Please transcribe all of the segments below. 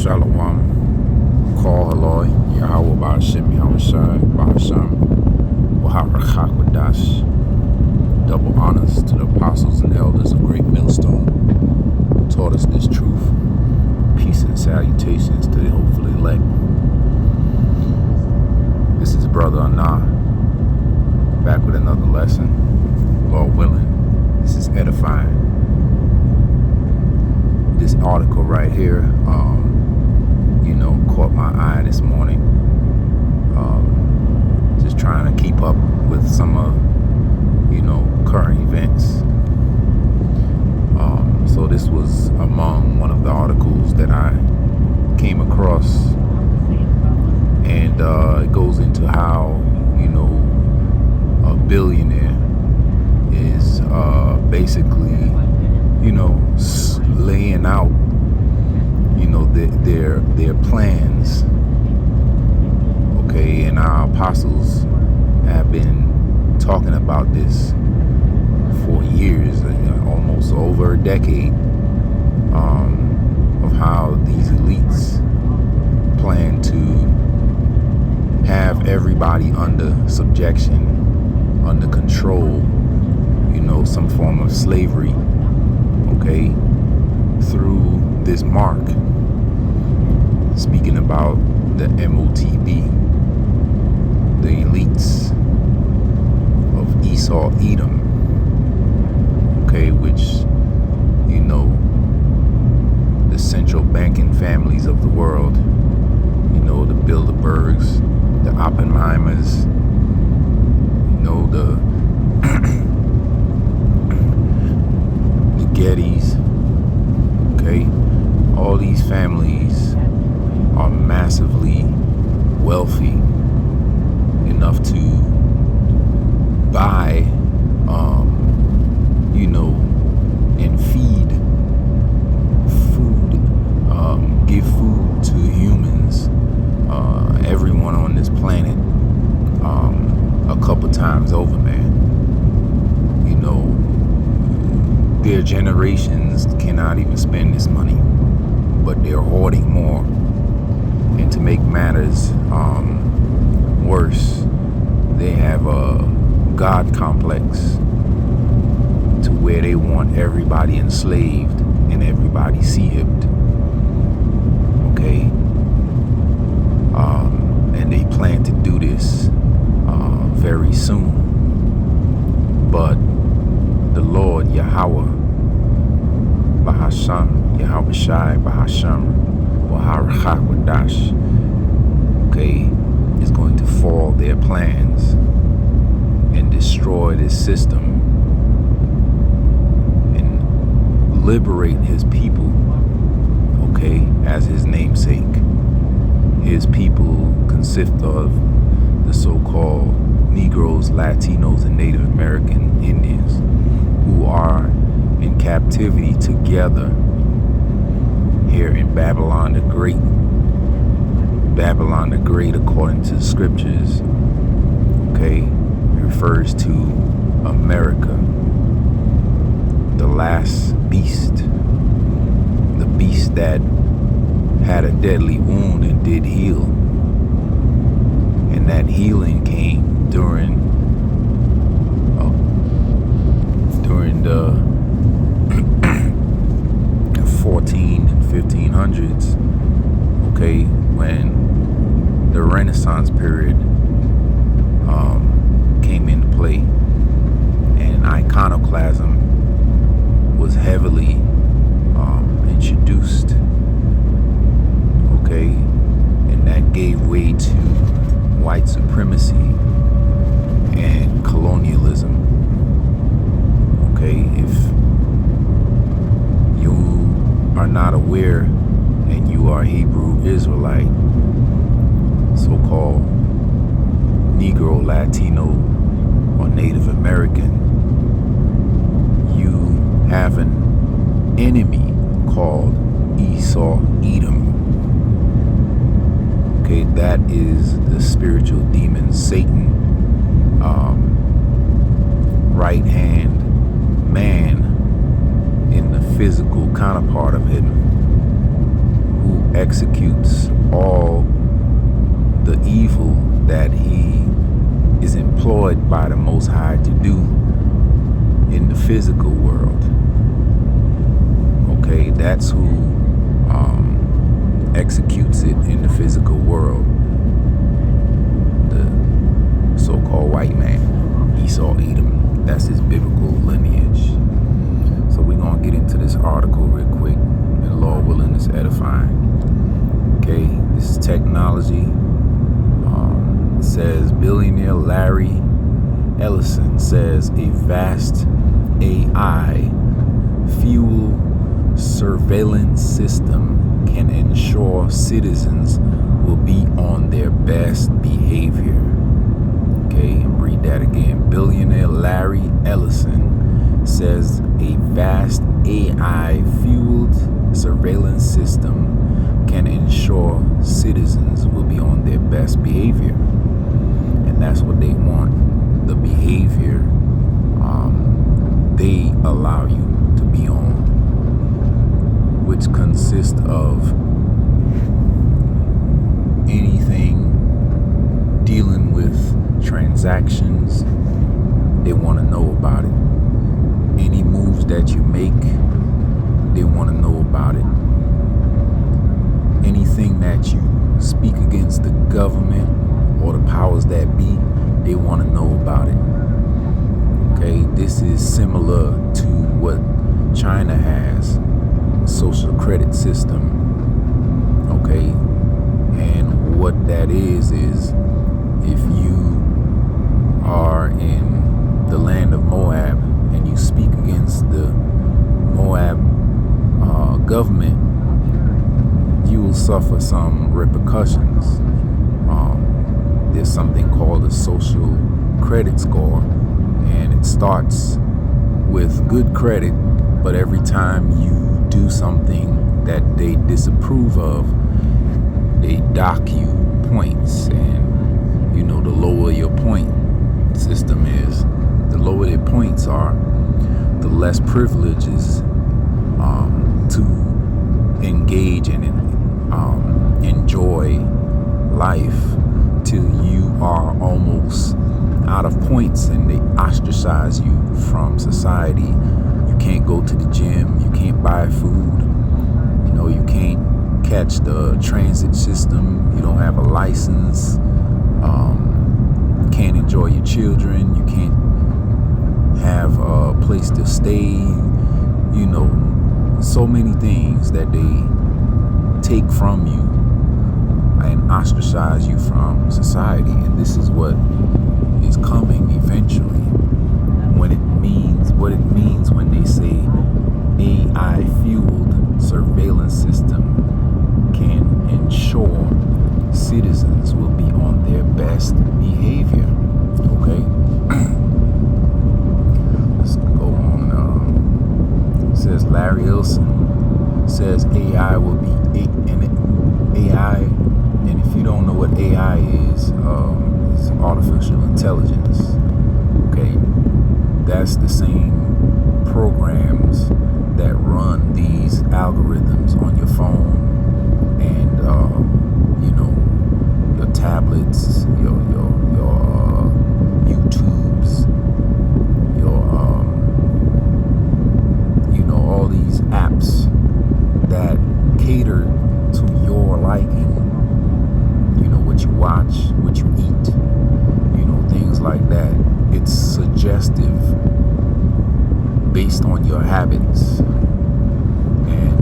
Shalom, Call Haloi, Yahweh Ba'ashem, Yahweh Shai, Ba'ashem, Waharachak Wadash. Double honors to the apostles and elders of Great Millstone, who taught us this truth. Peace and salutations to the hopefully elect. This is Brother Anah, back with another lesson. Lord willing, this is edifying. This article right here, caught my eye this morning. Just trying to keep up with some of, current events. So this was among one of the articles that I came across, and it goes into how, a billionaire is basically, laying out, their plans. Okay, and our apostles have been talking about this for years, almost over a decade, of how these elites plan to have everybody under subjection, under control, some form of slavery, okay, through this mark. Speaking about the MOTB, the elites of Esau, Edom, okay, which, the central banking families of the world, the Bilderbergs, the Oppenheimers, the the Gettys, okay, all these families are massively wealthy enough to buy, and feed food, give food to humans, everyone on this planet, a couple times over, man. Their generations cannot even spend this money, but they're hoarding more. And to make matters worse, they have a God complex to where they want everybody enslaved and everybody sea-hipped. Okay? And they plan to do this very soon. But the Lord Yahweh Bahasham, Yahweh Shai Bahasham, Waharachak Wadash, okay, is going to foil their plans and destroy this system and liberate his people, okay, as his namesake. His people consist of the so-called Negroes, Latinos, and Native American Indians who are in captivity together here in Babylon the Great. Babylon the Great, according to the scriptures, okay, refers to America, the last beast, the beast that had a deadly wound and did heal. And that healing came during the 14 and 1500s, okay, when the Renaissance period came into play, and iconoclasm was heavily introduced, okay, and that gave way to white supremacy and colonialism. Okay, if you are not aware and you are Hebrew Israelite, so-called Negro, Latino, or Native American, you have an enemy called Esau, Edom. Okay, that is the spiritual demon Satan, right hand man in the physical counterpart of him, who executes all the evil that he is employed by the Most High to do in the physical world. Okay, that's who executes it in the physical world. The so-called white man, Esau, Edom. That's his biblical lineage. So we're going to get into this article real quick, and Lord willing, it's edifying. Okay, this is technology. It says billionaire Larry Ellison says a vast AI fuel surveillance system can ensure citizens will be on their best behavior. Okay, and read that again. Billionaire Larry Ellison says a vast AI-fueled surveillance system can ensure citizens will be on their best behavior. And that's what they want, the behavior they allow you to be on, which consists of anything dealing with transactions. They want to know about it. Any moves that you make, they want to know about it. Anything that you speak against the government or the powers that be, they want to know about it. Okay, this is similar to what China has, social credit system. Okay, and what that is if you are in the land of Moab and you speak against the Moab government, you will suffer some repercussions. There's something called a social credit score, and it starts with good credit, but every time you do something that they disapprove of, they dock you points. And the lower your point system is, the lower their points are, the less privileges to engage and enjoy life till you are almost out of points and they ostracize you from society. You can't go to the gym, you can't buy food, you can't catch the transit system, you don't have a license, you can't enjoy your children, you can't have a place to stay, so many things that they take from you and ostracize you from society. And this is what is coming eventually, what it means when they say AI fueled surveillance system can ensure citizens will be on their best behavior. Okay, let's go on. It says Larry Ellison says AI will be AI, and if you don't know what AI is, it's artificial intelligence. Okay, that's the same programs that run these algorithms on your phone and your tablets, your YouTubes, your all these apps that cater to your liking. What you watch, what you eat, things like that. It's suggestive based on your habits, and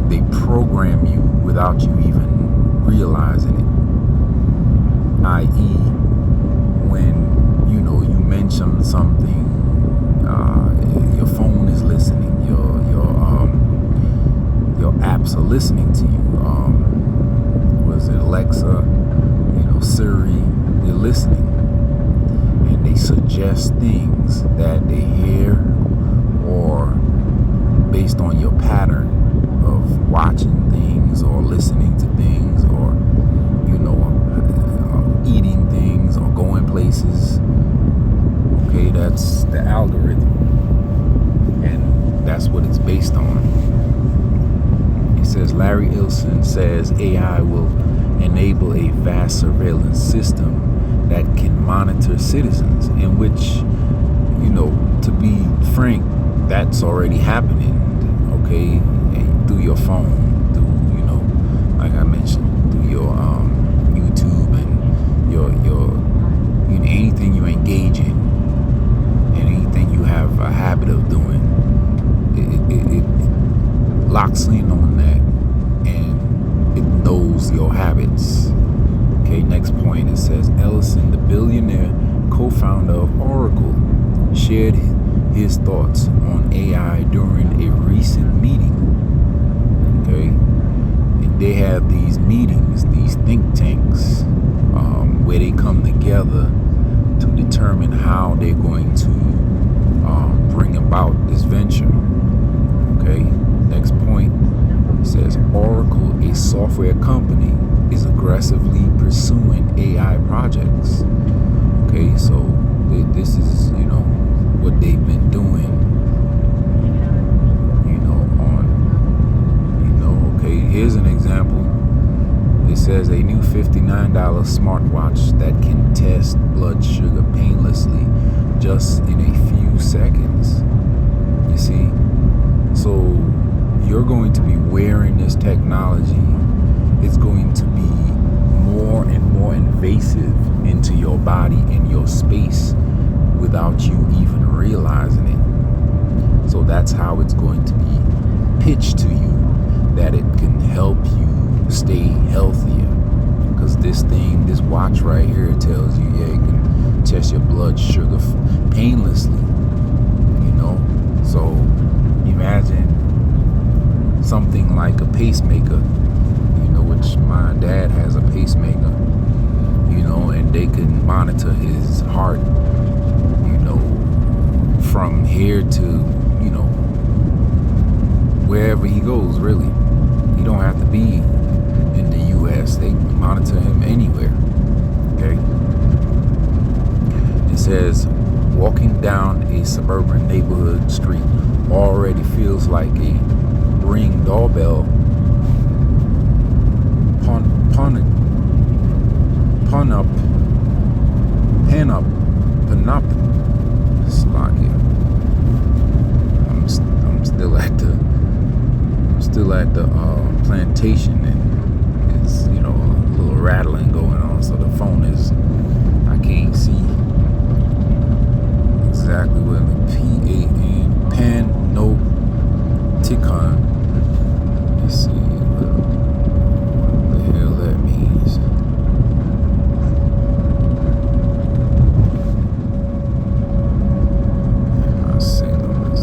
they program you without you even realizing it. I.e., when you mention something, your phone is listening, your apps are listening to you. Was it Alexa, Siri? They're listening, and they suggest things that they hear, or based on your pattern of watching things or listening to things, or eating things or going places. Okay, that's the algorithm, and that's what it's based on. It says Larry Larry Ellison says AI will enable a vast surveillance system that can monitor citizens, in which, to be frank, that's already happening, okay? And through your phone, through, like I mentioned, through your YouTube and your anything you engage in and anything you have a habit of doing, it locks in on that and it knows your habits. Okay, next point, it says Ellison, the billionaire co-founder of Oracle, shared his thoughts on AI during a recent meeting. Okay, and they have these meetings, these think tanks, where they come together to determine how they're going to bring about this venture. Okay, next point, it says Oracle, a software company, is aggressively pursuing AI projects. Okay, so this is, what they've been doing, okay, here's an example. It says a new $59 smartwatch that can test blood sugar painlessly just in a few seconds. You see? So you're going to be wearing this technology. It's going to be more and more invasive into your body and your space without you even realizing it. So that's how it's going to be pitched to you, that it can help you stay healthier. Because this watch right here tells you, it can test your blood sugar painlessly. So imagine something like a pacemaker, which my dad has a pacemaker, and they can monitor his heart, from here to, wherever he goes, really. He don't have to be in the U.S. They monitor him anywhere. Okay. It says, walking down a suburban neighborhood street already feels like a Ring doorbell. I'm still at the plantation, and it's, a little rattling going on, so the phone is, I can't see exactly what the Panopticon. Let's see what the hell that means. My signal is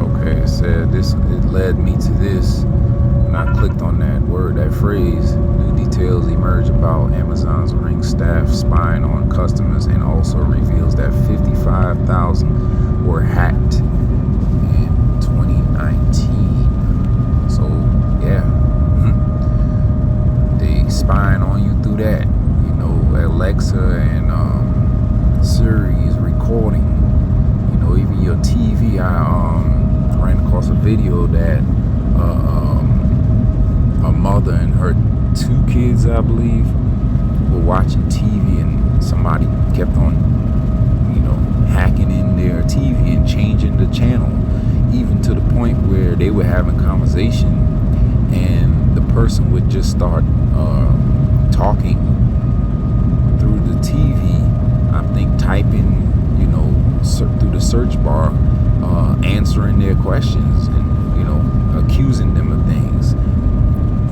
okay. It said this. It led me to this. When I clicked on that word, that phrase, new details emerge about Amazon's Ring staff spying on customers, and also reveals that 55,000 were hacked in 2019. So, yeah, they spying on you through that. Alexa and Siri is recording. Even your TV. I ran across a video that a mother and her 2 kids, I believe, were watching TV, and somebody kept on, hacking in their TV and changing the channel, even to the point where they were having conversation, and the person would just start talking through the TV. I think typing, through the search bar, answering their questions and, accusing them of things.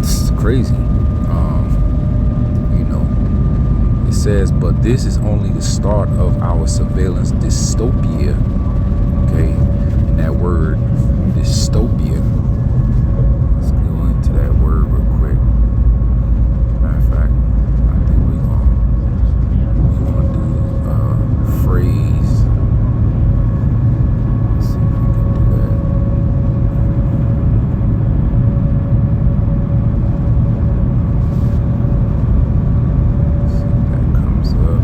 This is crazy. It says, but this is only the start of our surveillance dystopia. Okay, and that word dystopia. Let's go into that word real quick. Matter of fact, I think we're gonna do a phrase. Let's see if we can do that. Let's see if that comes up.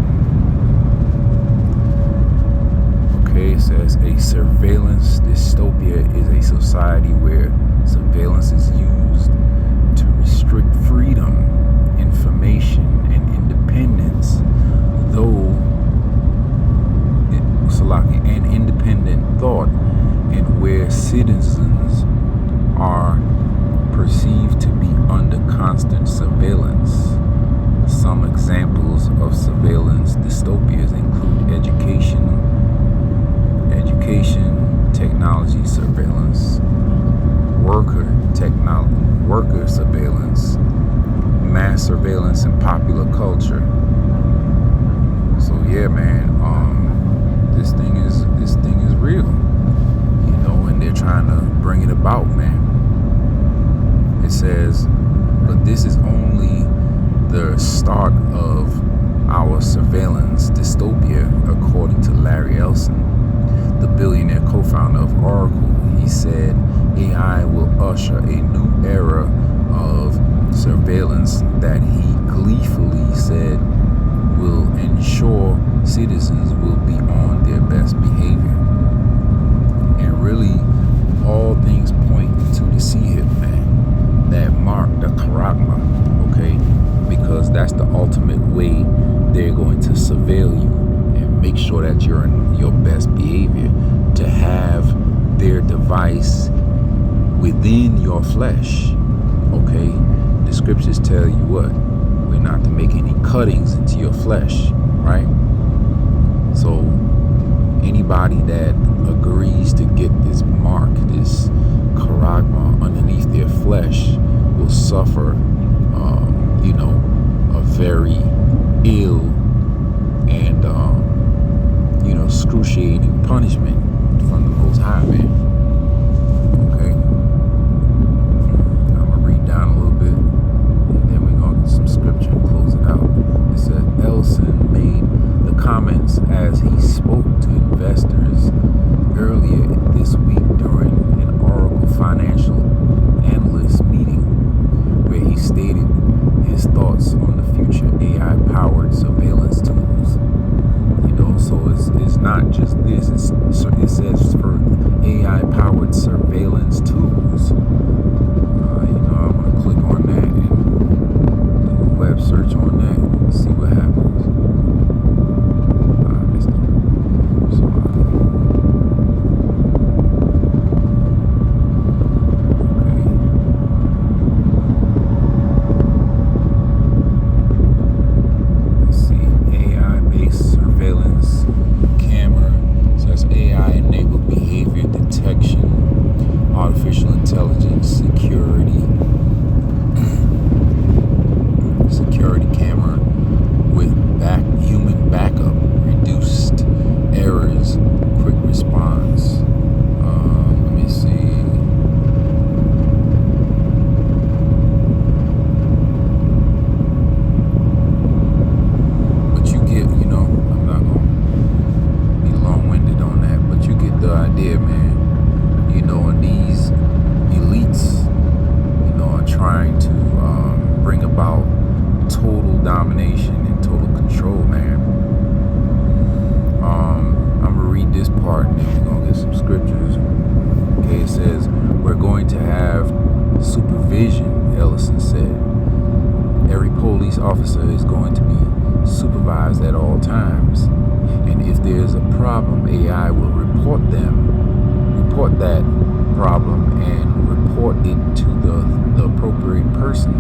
It says a surveillance dystopia is a society where surveillance is used to restrict freedom, information, and independence, and independent thought, and where citizens are perceived to be under constant surveillance. Some examples of surveillance dystopias include education, technology surveillance, worker surveillance, mass surveillance, and popular culture. So yeah, man, this thing is real, and they're trying to bring it about, man. It says, but this is only the start of our surveillance dystopia, according to Larry Ellison, the billionaire co-founder of Oracle. He said AI will usher a new era of surveillance that he gleefully said will ensure citizens will be on their best behavior. And really, all things point to the CHIP, man, that mark, the charagma, okay? Because that's the ultimate way they're going to surveil you and make sure that you're in your best behavior, to have their device within your flesh, okay? The scriptures tell you what? We're not to make any cuttings into your flesh, right? So anybody that agrees to get this mark, this charagma underneath their flesh, will suffer, a very ill and, excruciating punishment from the Most High, man. Okay? I'm going to read down a little bit, and then we're going to get some scripture and close it out. It said, Ellison made the comments as he spoke to investors earlier this week during an Oracle financial analyst meeting, where he stated his thoughts on the future AI-powered surveillance tools. So it's not just this. It says for AI-powered surveillance tools. I'm going to click on that and do a web search on that and see what happens. I missed it. Artificial intelligence, security camera with human backup, reduced errors, quick response. Let me see. But you get, I'm not gonna be long-winded on that, but you get the idea, man. And these elites, are trying to bring about total domination and total control, man. I'm gonna read this part and then we're gonna get some scriptures. Okay, it says, we're going to have supervision, Ellison said. Every police officer is going to be supervised at all times. And if there's a problem, AI will report that problem and report it to the appropriate person.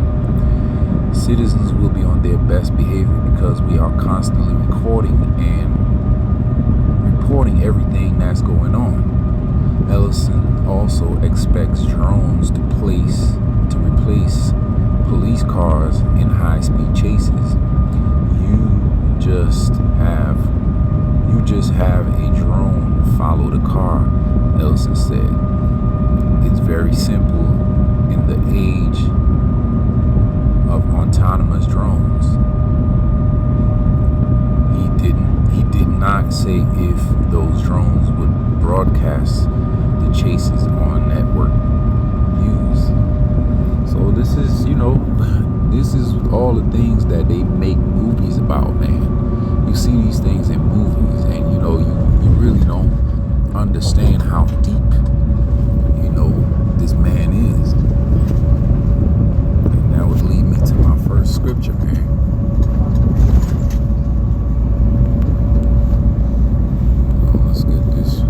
Citizens will be on their best behavior because we are constantly recording and reporting everything that's going on. Ellison also expects drones to replace police cars in high-speed chases. You just have a drone follow the car, Ellison said. It's very simple in the age of autonomous drones. He did not say if those drones would broadcast the chases on network views. So this is, this is all the things that they make movies about, man. You see these things in movies and you really don't understand how deep, this man is. And that would lead me to my first scripture, man. Let's get this.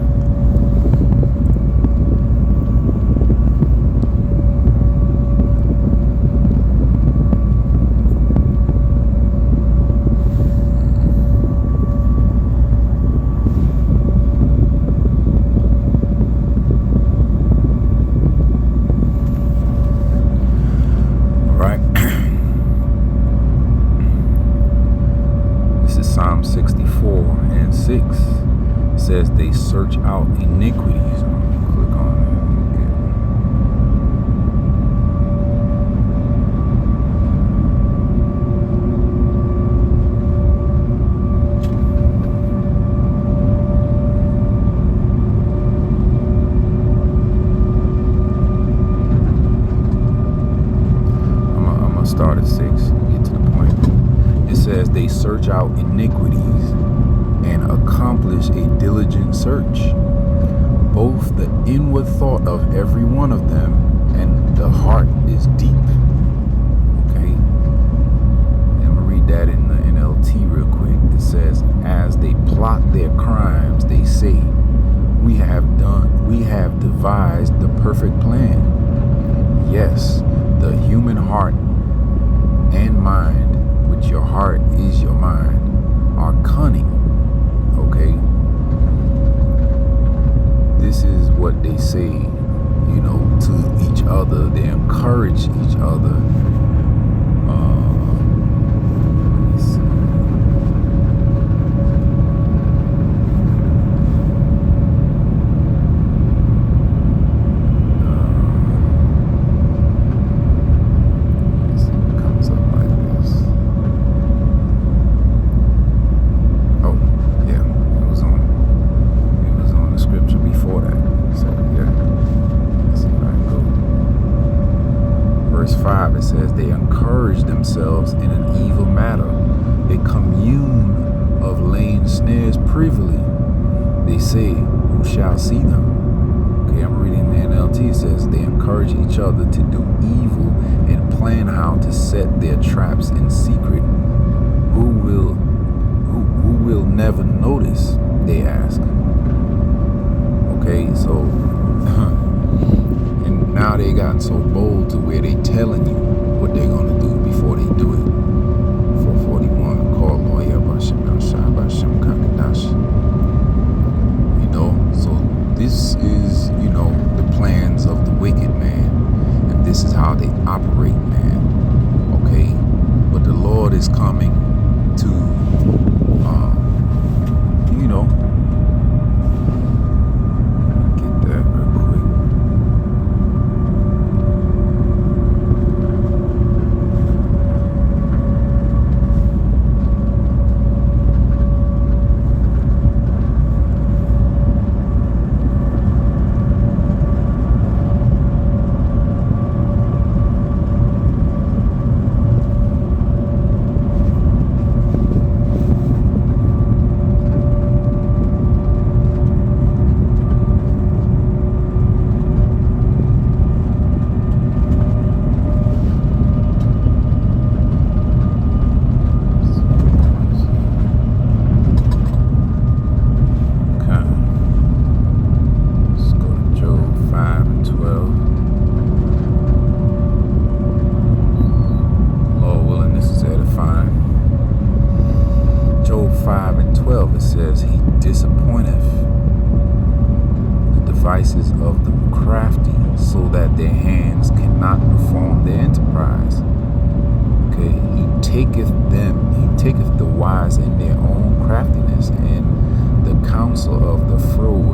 Psalm 64 and 6 says they search out iniquities. Click on it. I'm gonna start at 6 and get to the point. It says they search out iniquities and accomplish a diligent search, both the inward thought of every one of them and the heart is deep. Okay, and I'm gonna read that in the NLT real quick. It says, as they plot their crimes, they say, we have devised the perfect plan. Yes, the human heart and mind, your heart is your mind, are cunning. Okay, this is what they say, to each other. They encourage each other. Let me see. It says they encourage themselves in an evil matter. They commune of laying snares privily. They say, who shall see them? Okay, I'm reading the NLT. It says they encourage each other to do evil and plan how to set their traps in secret. Who will never notice? They ask. Okay, so and now they gotten so bold to where they telling you what they're gonna do before they do it. 441, call lawyer Basham al-Shah Basham Kakadash. So this is, the plans of the wicked, man. And this is how they operate, man. Okay? But the Lord is coming to, get that real quick. Says he disappointeth the devices of the crafty, so that their hands cannot perform their enterprise. Okay, he taketh the wise in their own craftiness, and the counsel of the froward